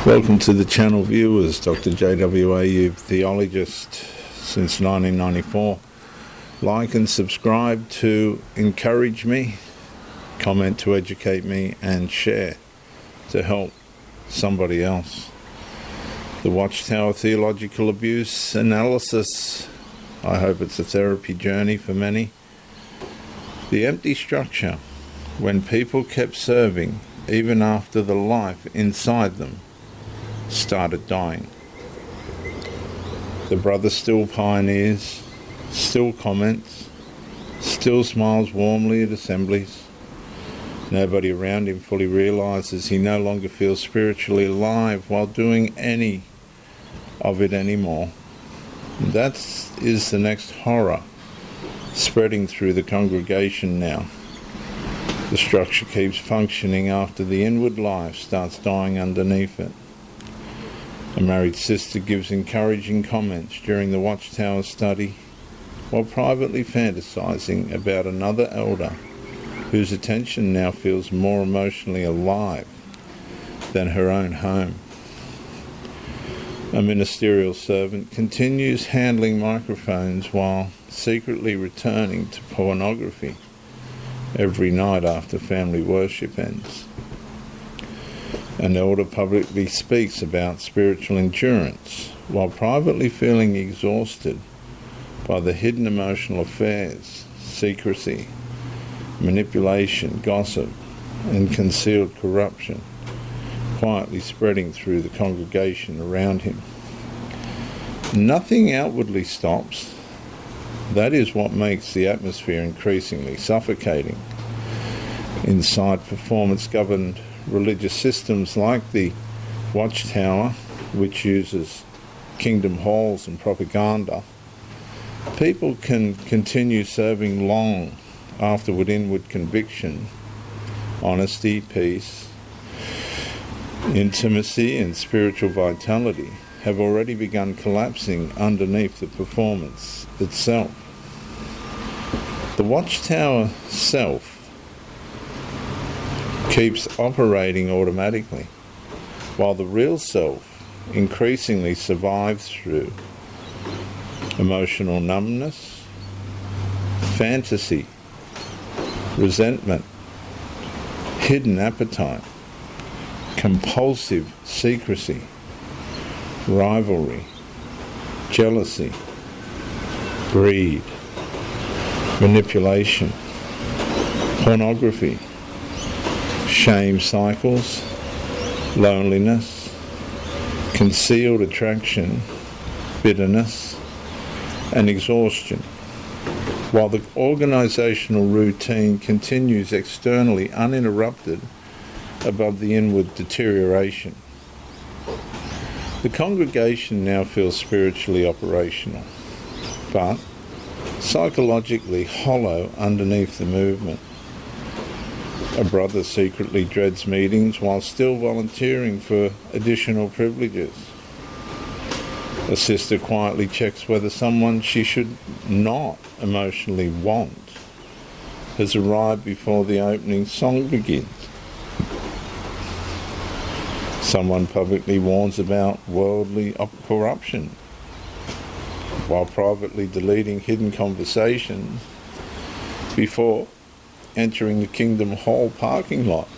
Welcome to the channel viewers. Dr. JW, theologist since 1994. Like and subscribe to encourage me, comment to educate me, and share to help somebody else. The Watchtower theological abuse analysis. I hope it's a therapy journey for many. The empty structure, when people kept serving even after the life inside them started dying. The brother still pioneers, still comments, still smiles warmly at assemblies. Nobody around him fully realizes he no longer feels spiritually alive while doing any of it anymore. That is the next horror spreading through the congregation now. The structure keeps functioning after the inward life starts dying underneath it. A married sister gives encouraging comments during the Watchtower study while privately fantasizing about another elder whose attention now feels more emotionally alive than her own home. A ministerial servant continues handling microphones while secretly returning to pornography every night after family worship ends. An elder publicly speaks about spiritual endurance while privately feeling exhausted by the hidden emotional affairs, secrecy, manipulation, gossip, and concealed corruption quietly spreading through the congregation around him. Nothing outwardly stops. That is what makes the atmosphere increasingly suffocating. Inside performance-governed religious systems like the Watchtower, which uses kingdom halls and propaganda, people can continue serving long afterward. Inward conviction, honesty, peace, intimacy, and spiritual vitality have already begun collapsing underneath the performance itself. The Watchtower self keeps operating automatically, while the real self increasingly survives through emotional numbness, fantasy, resentment, hidden appetite, compulsive secrecy, rivalry, jealousy, greed, manipulation, pornography, shame cycles, loneliness, concealed attraction, bitterness, and exhaustion, while the organizational routine continues externally uninterrupted above the inward deterioration. The congregation now feels spiritually operational, but psychologically hollow underneath the movement. A brother secretly dreads meetings while still volunteering for additional privileges. A sister quietly checks whether someone she should not emotionally want has arrived before the opening song begins. Someone publicly warns about worldly corruption while privately deleting hidden conversations before entering the Kingdom Hall parking lot.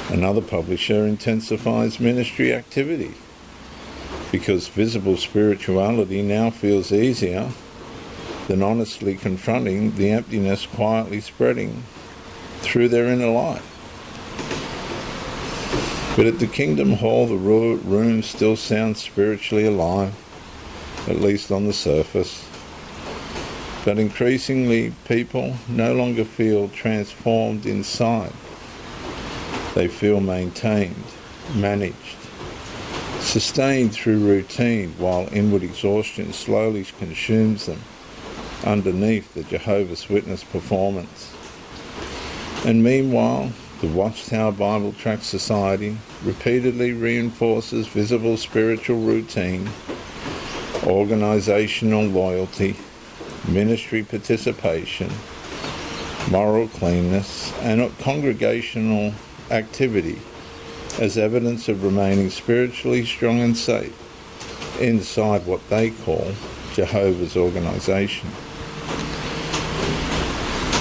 Another publisher intensifies ministry activity because visible spirituality now feels easier than honestly confronting the emptiness quietly spreading through their inner life. But at the Kingdom Hall, the room still sounds spiritually alive, at least on the surface. But increasingly, people no longer feel transformed inside. They feel maintained, managed, sustained through routine, while inward exhaustion slowly consumes them underneath the Jehovah's Witness performance. And meanwhile, the Watchtower Bible Tract Society repeatedly reinforces visible spiritual routine, organizational loyalty, ministry participation, moral cleanness, and congregational activity as evidence of remaining spiritually strong and safe inside what they call Jehovah's organisation.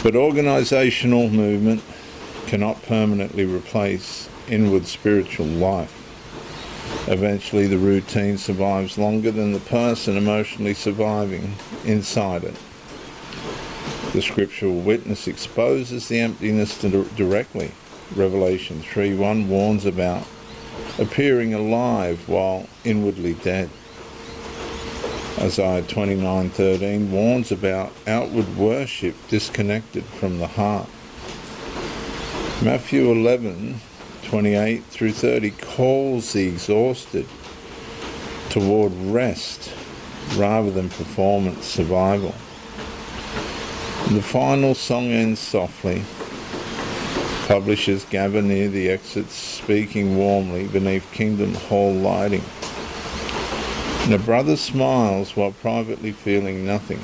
But organisational movement cannot permanently replace inward spiritual life. Eventually the routine survives longer than the person emotionally surviving inside it. The scriptural witness exposes the emptiness directly. Revelation 3:1 warns about appearing alive while inwardly dead. Isaiah 29:13 warns about outward worship disconnected from the heart. Matthew 11:28 through 30 calls the exhausted toward rest rather than performance survival. The final song ends softly. Publishers gather near the exits, speaking warmly beneath Kingdom Hall lighting. And a brother smiles while privately feeling nothing.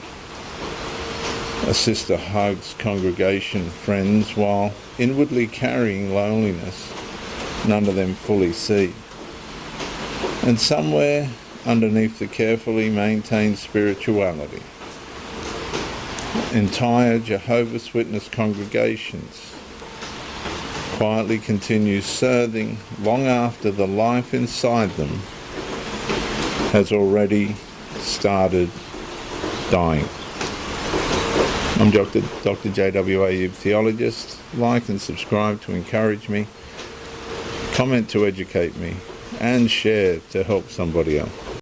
A sister hugs congregation friends while inwardly carrying loneliness none of them fully see. And somewhere underneath the carefully maintained spirituality, entire Jehovah's Witness congregations quietly continue serving long after the life inside them has already started dying. I'm Dr. JW, theologist. Like and subscribe to encourage me, comment to educate me, and share to help somebody else.